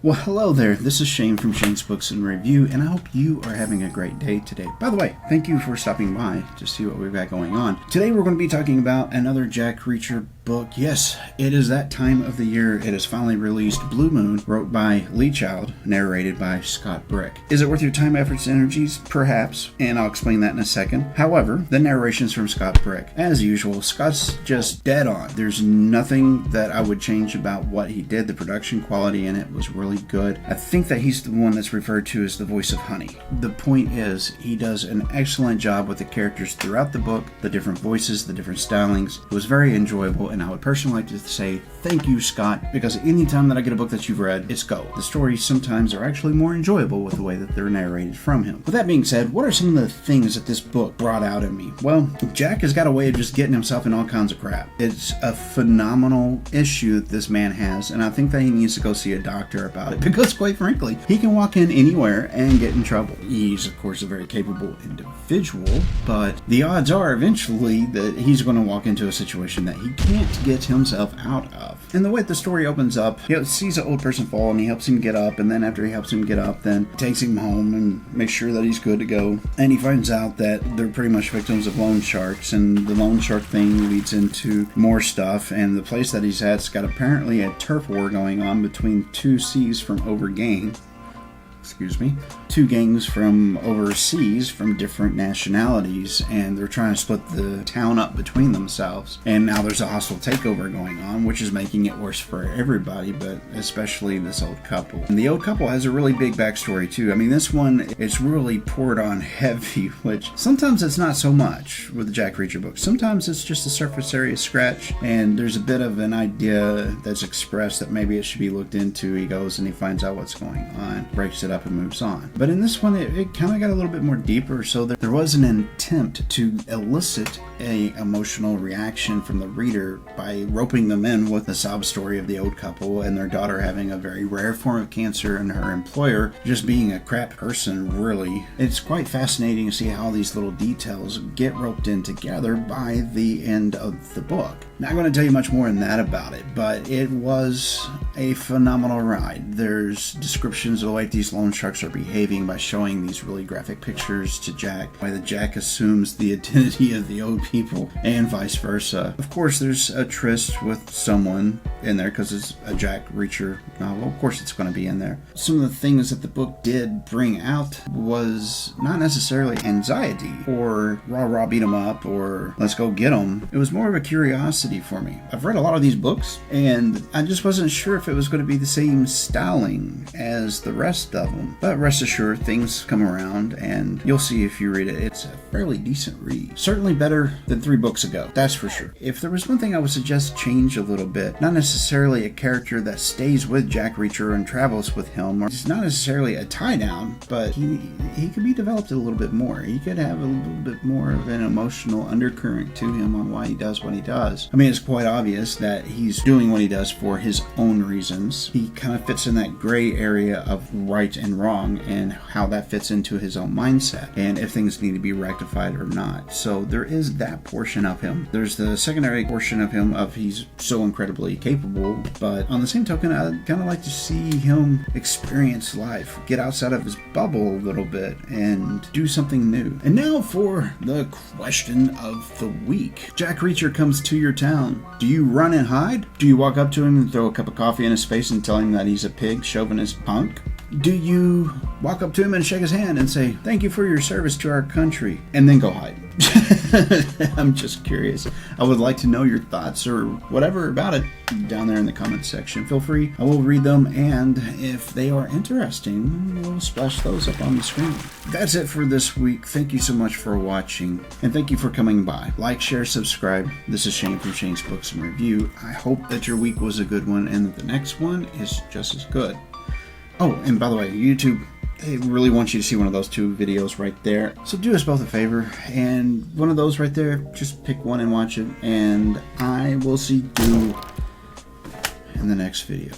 Well, hello there. This is Shane from Shane's Books and Review, and I hope you are having a great day today. By the way, thank you for stopping by to see what we've got going on. Today we're going to be talking about another Jack Reacher book. Yes, it is that time of the year. It is finally released. Blue Moon, wrote by Lee Child, narrated by Scott Brick. Is it worth your time, efforts, and energies? Perhaps, and I'll explain that in a second. However, the narration's from Scott Brick. As usual, Scott's just dead on. There's nothing that I would change about what he did. The production quality in it was really good. I think that he's the one that's referred to as the voice of Honey. The point is, he does an excellent job with the characters throughout the book, the different voices, the different stylings. It was very enjoyable, and I would personally like to say thank you, Scott, because anytime that I get a book that you've read, it's gold. The stories sometimes are actually more enjoyable with the way that they're narrated from him. With that being said, what are some of the things that this book brought out in me? Well, Jack has got a way of just getting himself in all kinds of crap. It's a phenomenal issue that this man has, and I think that he needs to go see a doctor about it, because quite frankly, he can walk in anywhere and get in trouble. He's, of course, a very capable individual, but the odds are eventually that he's going to walk into a situation that he can't get himself out of. And the way the story opens up, he sees an old person fall and he helps him get up, and then after he helps him get up, then takes him home and makes sure that he's good to go. And he finds out that they're pretty much victims of loan sharks, and the loan shark thing leads into more stuff, and the place that he's at's got apparently a turf war going on between two C's from two gangs from overseas from different nationalities, and they're trying to split the town up between themselves. And now there's a hostile takeover going on, which is making it worse for everybody, but especially this old couple. And the old couple has a really big backstory too. I mean, this one, it's really poured on heavy, which sometimes it's not so much with the Jack Reacher books. Sometimes it's just a surface area scratch, and there's a bit of an idea that's expressed that maybe it should be looked into. He goes and he finds out what's going on, breaks it up, and moves on. But in this one, it kind of got a little bit more deeper, so there was an attempt to elicit a emotional reaction from the reader by roping them in with the sob story of the old couple and their daughter having a very rare form of cancer and her employer just being a crap person, really. It's quite fascinating to see how these little details get roped in together by the end of the book. Not going to tell you much more than that about it, but it was a phenomenal ride. There's descriptions of the way these loan sharks are behaving by showing these really graphic pictures to Jack, why the Jack assumes the identity of the old people, and vice versa. Of course, there's a tryst with someone in there because it's a Jack Reacher novel. Of course, it's going to be in there. Some of the things that the book did bring out was not necessarily anxiety or rah beat 'em up or let's go get 'em. It was more of a curiosity for me. I've read a lot of these books, and I just wasn't sure if it was going to be the same styling as the rest of them. But rest assured, things come around, and you'll see if you read it. It's a fairly decent read. Certainly better than 3 books ago, that's for sure. If there was one thing I would suggest change a little bit, not necessarily a character that stays with Jack Reacher and travels with him, or it's not necessarily a tie-down, but he could be developed a little bit more. He could have a little bit more of an emotional undercurrent to him on why he does what he does. I mean, it's quite obvious that he's doing what he does for his own reasons. He kind of fits in that gray area of right and wrong and how that fits into his own mindset and if things need to be rectified or not. So there is that portion of him. There's the secondary portion of him of he's so incredibly capable, but on the same token, I'd kind of like to see him experience life, get outside of his bubble a little bit and do something new. And now for the question of the week. Jack Reacher comes to your town. Do you run and hide? Do you walk up to him and throw a cup of coffee in his face and tell him that he's a pig, chauvinist punk? Do you walk up to him and shake his hand and say, "Thank you for your service to our country," and then go hide? I'm just curious. I would like to know your thoughts or whatever about it down there in the comments section. Feel free. I will read them, and if they are interesting, we'll splash those up on the screen. That's it for this week. Thank you so much for watching, and thank you for coming by. Like, share, subscribe. This is Shane from Shane's Books and Review. I hope that your week was a good one and that the next one is just as good. Oh, and by the way, YouTube, they really want you to see one of those 2 videos right there. So do us both a favor, and one of those right there, just pick one and watch it, and I will see you in the next video.